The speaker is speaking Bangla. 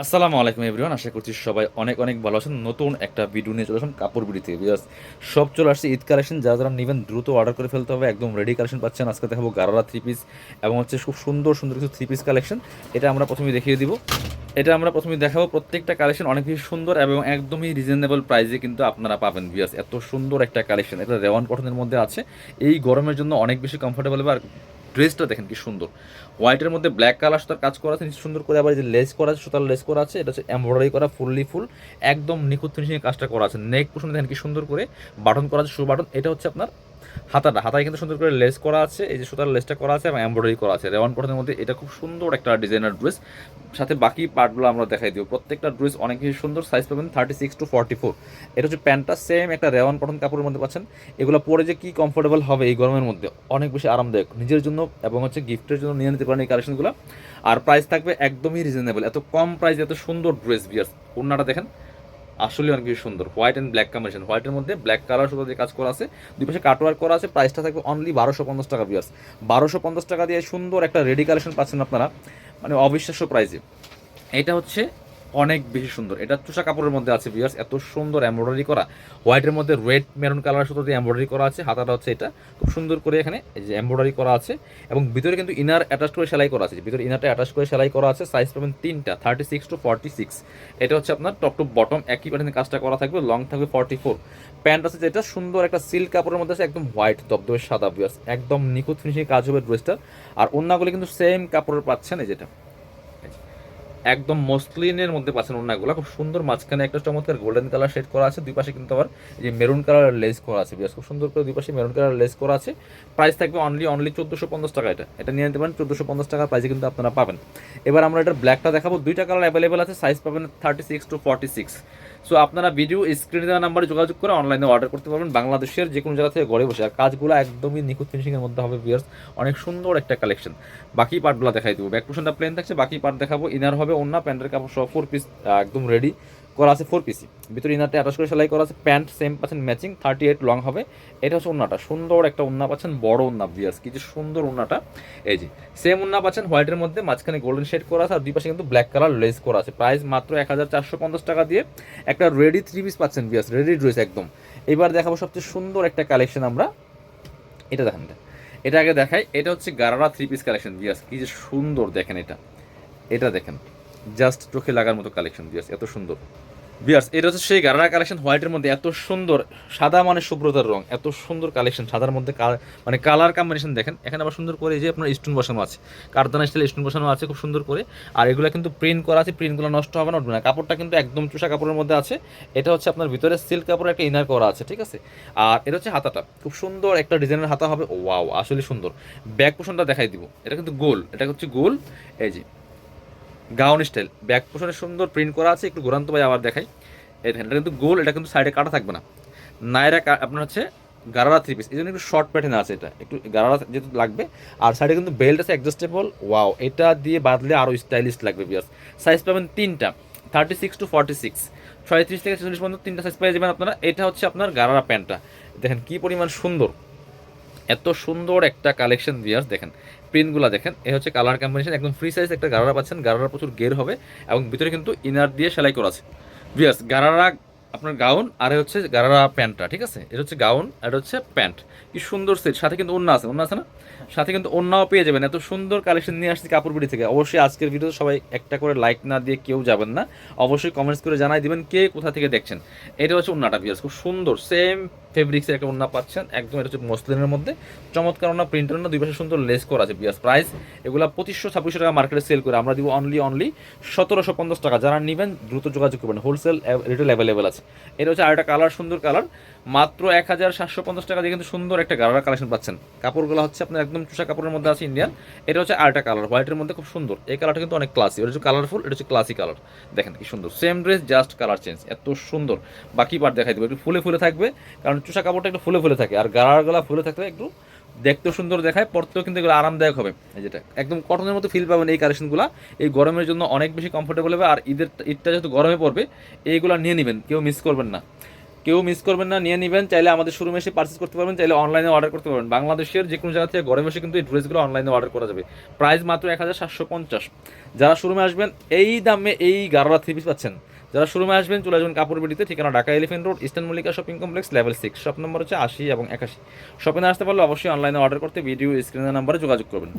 আসসালামু আলাইকুম এভরিওয়ান, আশা করছি সবাই অনেক অনেক ভালো আছেন। নতুন একটা ভিডিও নিয়ে চলে আসুন কাপড় বিডি থেকে। বিকজ সব চলে আসছে ঈদ কালেকশন, যারা যারা নেবেন দ্রুত অর্ডার করে ফেলতে হবে। একদম রেডি কালেকশন পাচ্ছেন। আজকে দেখাবো গারারা থ্রি পিস এবং হচ্ছে খুব সুন্দর সুন্দর কিছু থ্রি পিস কালেকশন। এটা আমরা প্রথমে দেখিয়ে দিব। এটা আমরা প্রথমে দেখাবো। প্রত্যেকটা কালেকশন অনেক বেশি সুন্দর এবং একদমই রিজনেবল প্রাইসে কিন্তু আপনারা পাবেন। বিয়াস এত সুন্দর একটা কালেকশন, এটা রেওয়ান কটনের মধ্যে আছে। এই গরমের জন্য অনেক বেশি কমফোর্টেবল হবে। আর ড্রেসটা দেখেন কি সুন্দর, হোয়াইটের মধ্যে ব্ল্যাক কালার সুতার কাজ করা আছে, সুন্দর করে আবার যে লেস করা আছে, সুতার লেস করা আছে। এটা হচ্ছে এমব্রয়ডারি করা, ফুল একদম নিখুঁত ফিনিশিং কাজটা করা আছে। নেক পোর্শনে দেখেন কি সুন্দর করে বাটন করা আছে, শু বাটন। এটা হচ্ছে আপনার হাতায় কিন্তু সুন্দর করে লেস করা আছে, এই যে সুতার লেসটা করা আছে এবং এমব্রয়ডারি করা আছে রেওয়ান কটনের মধ্যে। এটা খুব সুন্দর একটা ডিজাইনার ড্রেস। সাথে বাকি পার্টগুলো আমরা দেখাই দিব। প্রত্যেকটা ড্রেস অনেক বেশি সুন্দর। সাইজ পাবেন 36 to 44। এটা হচ্ছে প্যান্টটা সেম একটা রেওয়ান কটন কাপড়ের মধ্যে পাচ্ছেন। এগুলো পরে যে কি কমফোর্টেবল হবে এই গরমের মধ্যে, অনেক বেশি আরামদায়ক নিজের জন্য এবং হচ্ছে গিফটের জন্য নিয়ে নিতে পারেন এই কালেকশনগুলো। আর প্রাইস থাকবে একদমই রিজনেবল। এত কম প্রাইসে এত সুন্দর ড্রেস। বিয়ার্স ওড়নাটা দেখেন, আসলে অনেক বেশি সুন্দর। হোয়াইট অ্যান্ড ব্ল্যাক কম্বিনেশন, হোয়াইটের মধ্যে ব্ল্যাক কালার সুতো দিয়ে কাজ করা আছে, দুই পাশে কাটওয়ার্ক করা আছে। প্রাইসটা থাকবে অনলি 1250 টাকা। বিয়ার্স 1250 টাকা দিয়ে সুন্দর একটা রেডি কালেকশন পাচ্ছেন আপনারা, মানে অবিশ্বাস্য প্রাইসে। এটা হচ্ছে অনেক বেশি সুন্দর। এটা তুষা কাপড়ের মধ্যে আছে ভিউয়ার্স, এত সুন্দর এমব্রয়ডারি করা। হোয়াইটের মধ্যে রেড মেরুন কালার সুতো দিয়ে এমব্রয়ডারি করা আছে। হাতাটা হচ্ছে এটা খুব সুন্দর করে এখানে এই যে এমব্রয়ডারি করা আছে এবং ভিতরে কিন্তু ইনার অ্যাটাচ করে সেলাই করা আছে। ভিতরে ইনারটা অ্যাটাচ করে সেলাই করা আছে। সাইজ পাবেন তিনটা, 36 to 46। এটা হচ্ছে আপনার টপ টু বটম একই প্যাটার্নে কাজটা করা থাকবে। লং থাকবে 44। প্যান্ট আছে যেটা সুন্দর একটা সিল্ক কাপড়ের মধ্যে আছে, একদম হোয়াইট দবদবে সাদা। ভিউয়ার্স একদম নিখুঁত ফিনিশিং কাজ হবে ড্রেসটার। আর অন্যগুলো কিন্তু সেম কাপড়ের পাচ্ছেন, এই যেটা একদম মসলিনের মধ্যে পাচ্ছেন। ওড়নাগুলো খুব সুন্দর, মাঝখানে একটা চমৎকার গোল্ডেন কালার শেড করা আছে। দুই পাশে কিন্তু আবার এই যে মেরুন কালার লেস করা আছে। বিয়াস খুব সুন্দর করে দুই পাশে মেরুন কালার লেস করা আছে। প্রাইস থাকবে অনলি 1450 টাকা। এটা নিয়ে নিতে পারেন 1450 টাকার প্রাইসে কিন্তু আপনারা পাবেন। এবার আমরা এটার ব্ল্যাকটা দেখাবো। দুইটা কালার অ্যাভেলেবেল আছে। সাইজ পাবেন 36 to 46। সো আপনারা ভিডিও স্ক্রিনে দেওয়া নাম্বারে যোগাযোগ করে অনলাইনে অর্ডার করতে পারবেন বাংলাদেশের যে কোনো জায়গা থেকে ঘরে বসে। আর কাজগুলো একদমই নিখুঁত ফিনিশিংয়ের মধ্যে হবে বিয়ার্স, অনেক সুন্দর একটা কালেকশন। বাকি পার্টগুলো দেখাই দেবো। ব্যাক পোর্শনটা প্লেন থাকছে, বাকি পার্ট দেখাবো। ইনার হবে অন্য প্যান্টের কাপড় সহ 4 পিস একদম রেডি করা আছে। 4 পিসি ভিতরে ইনারটা অ্যাটাচ করে সেলাই করা আছে। প্যান্ট সেম পাচ্ছেন ম্যাচিং, 38 লং হবে। এটা হচ্ছে ওন্নাটা, সুন্দর একটা ওন্না পাচ্ছেন, বড় ওন্না বিয়ার্স, কি যে সুন্দর ওন্নাটা। এই যে সেম ওন্না পাচ্ছেন হোয়াইটের মধ্যে, মাঝখানে গোল্ডেন শেড করা আছে আর দুই পাশে কিন্তু ব্ল্যাক কালার লেস করা আছে। প্রাইস মাত্র 1450 টাকা দিয়ে একটা রেডি 3 পিস পাচ্ছেন বিয়ার্স, রেডি ড্রেস একদম। এবার দেখাবো সবচেয়ে সুন্দর একটা কালেকশন আমরা। এটা দেখেন, এটা আগে দেখাই। এটা হচ্ছে গারারা 3 পিস কালেকশন বিয়াস, কি যে সুন্দর দেখেন। এটা দেখেন, জাস্ট চোখে লাগার মতো কালেকশন বিয়াস, এত সুন্দর। বিয়ার্স এটা হচ্ছে সেই গারারা কালেকশন, হোয়াইটের মধ্যে এত সুন্দর। সাদা মানে শুভ্রতার রং, এত সুন্দর কালেকশন। সাদার মধ্যে মানে কালার কম্বিনেশন দেখেন। এখানে আবার সুন্দর করে এই যে আপনার স্টোন বসানো আছে, কারদানা স্টাইল স্টোন বসানো আছে খুব সুন্দর করে। আর এগুলো কিন্তু প্রিন্ট করা আছে, প্রিন্টগুলো নষ্ট হবে না, উঠবে না। কাপড়টা কিন্তু একদম চুষা কাপড়ের মধ্যে আছে। এটা হচ্ছে আপনার ভিতরে সিল্ক কাপড়ের একটা ইনার করা আছে, ঠিক আছে। আর এটা হচ্ছে হাতাটা, খুব সুন্দর একটা ডিজাইনের হাতা হবে। ওয়াও, আসলে সুন্দর। ব্যাক পোর্শনটা দেখাই দিব। এটা কিন্তু গোল, এটা হচ্ছে গোল। এই যে গাউন স্টাইল, ব্যাক পোর্শনে সুন্দর প্রিন্ট করা আছে। একটু ঘুরান্ত ভাই আবার দেখাই। এটা কিন্তু গোল, এটা কিন্তু সাইডে কাটা থাকবে না। নায়রা আপনার হচ্ছে গারারা 3 পিস, এই জন্য একটু শর্ট প্যাটার্ন আছে। এটা একটু গারারা যেহেতু লাগবে। আর সাইডে কিন্তু বেল্ট আছে অ্যাডজাস্টেবল। ওয়াও, এটা দিয়ে বাঁধলে আরও স্টাইলিশ লাগবে বিয়ার্স। সাইজ পাবেন তিনটা, 36 to 46। 36 থেকে 46 পর্যন্ত তিনটা সাইজ পেয়ে যাবেন আপনারা। এটা হচ্ছে আপনার গারারা প্যান্টটা, দেখেন কি পরিমাণ সুন্দর। এত সুন্দর একটা কালেকশন বিয়ার্স, দেখেন প্রিন্টগুলো দেখেন। এ হচ্ছে কালার কম্বিনেশন, একদম ফ্রি সাইজ একটা গারারা পাচ্ছেন। গারারা প্রচুর গের হবে এবং ভিতরে কিন্তু ইনার দিয়ে সেলাই করা আছে। বিয়ার্স গারারা আপনার গাউন, আর হচ্ছে গারারা প্যান্টটা, ঠিক আছে। এটা হচ্ছে গাউন আর এটা হচ্ছে প্যান্ট। কি সুন্দর সেট, সাথে কিন্তু ওড়না আছে, ওড়না আছে না, সাথে কিন্তু ওড়নাও পেয়ে যাবেন। এত সুন্দর কালেকশন নিয়ে আসছি কাপড় বিড়ি থেকে। অবশ্যই আজকের ভিডিও সবাই একটা করে লাইক না দিয়ে কেউ যাবেন না, অবশ্যই কমেন্টস করে জানাই দিবেন কে কোথা থেকে দেখছেন। এটা হচ্ছে ওড়নাটা বিয়ার্স, খুব সুন্দর সেম ফেব্রিক্সের একটা ওড়না পাচ্ছেন একদম। এটা হচ্ছে মসলিনের মধ্যে চমৎকার ওড়না, প্রিন্টের ওড়না, দুই পাশে সুন্দর লেস করা আছে বিয়ার্স। প্রাইস এগুলো 2500-2600 টাকা মার্কেটে সেল করে, আমরা দিব অনলি 1750 টাকা। যারা নেবেন দ্রুত যোগাযোগ করবেন, হোলসেল রিটেল অ্যাভেলেবেল আছে। এটা হচ্ছে আরেকটা কালার, সুন্দর কালার। মাত্র 1750 টাকা দিয়ে কিন্তু সুন্দর একটা গারারা কালেকশন পাচ্ছেন। কাপড়গুলো হচ্ছে আপনার একদম চুষা কাপড়ের মধ্যে আছে, ইন্ডিয়ান। এটা হচ্ছে আরেকটা কালার, হোয়াইটের মধ্যে খুব সুন্দর। এই কালারটা কিন্তু অনেক ক্লাসি, এটা হচ্ছে কালারফুল, এটা হচ্ছে ক্লাসি কালার। দেখেন কি সুন্দর, same dress just colour change, এত সুন্দর। বাকি পার্ট দেখাই দেবো, একটু ফুলে ফুলে থাকবে, কারণ চুষা কাপড়টা একটু ফুলে ফুলে থাকে। আর গারারগুলা ফুলে থাকলে একটু দেখতেও সুন্দর দেখায়, পরতেও কিন্তু এগুলো আরামদায়ক হবে। এই যেটা একদম কটনের মতো ফিল পাবেন এই কালেকশনগুলো। এই গরমের জন্য অনেক বেশি কমফোর্টেবল হবে। আর ঈদটা যেহেতু গরমে পড়বে, এইগুলো নিয়ে নেবেন, কেউ মিস করবেন না। কেউ মিস করবেন না, নিয়ে নেবেন। চাইলে আমাদের শোরুমে এসে পারচেস করতে পারবেন, চাইলে অনলাইনে অর্ডার করতে পারবেন। বাংলাদেশের যে কোনো জায়গা থেকে ঘরে বসে কিন্তু এই ড্রেসগুলো অনলাইনে অর্ডার করা যাবে। প্রাইস মাত্র 1750। যারা শোরুমে আসবেন এই দামে এই গারারা থ্রি পিস পাচ্ছেন। যারা শোরুমে আসবেন চলে আসবেন কাপড় বিডিতে, ঠিকানা Dhaka elephant road, eastern Mallika shopping complex, level 6, shop number হচ্ছে 80 এবং 81। শপিংয়ে আসতে পারলে অবশ্যই অনলাইনে অর্ডার করতে ভিডিও স্ক্রিনের নাম্বারে যোগাযোগ করবেন।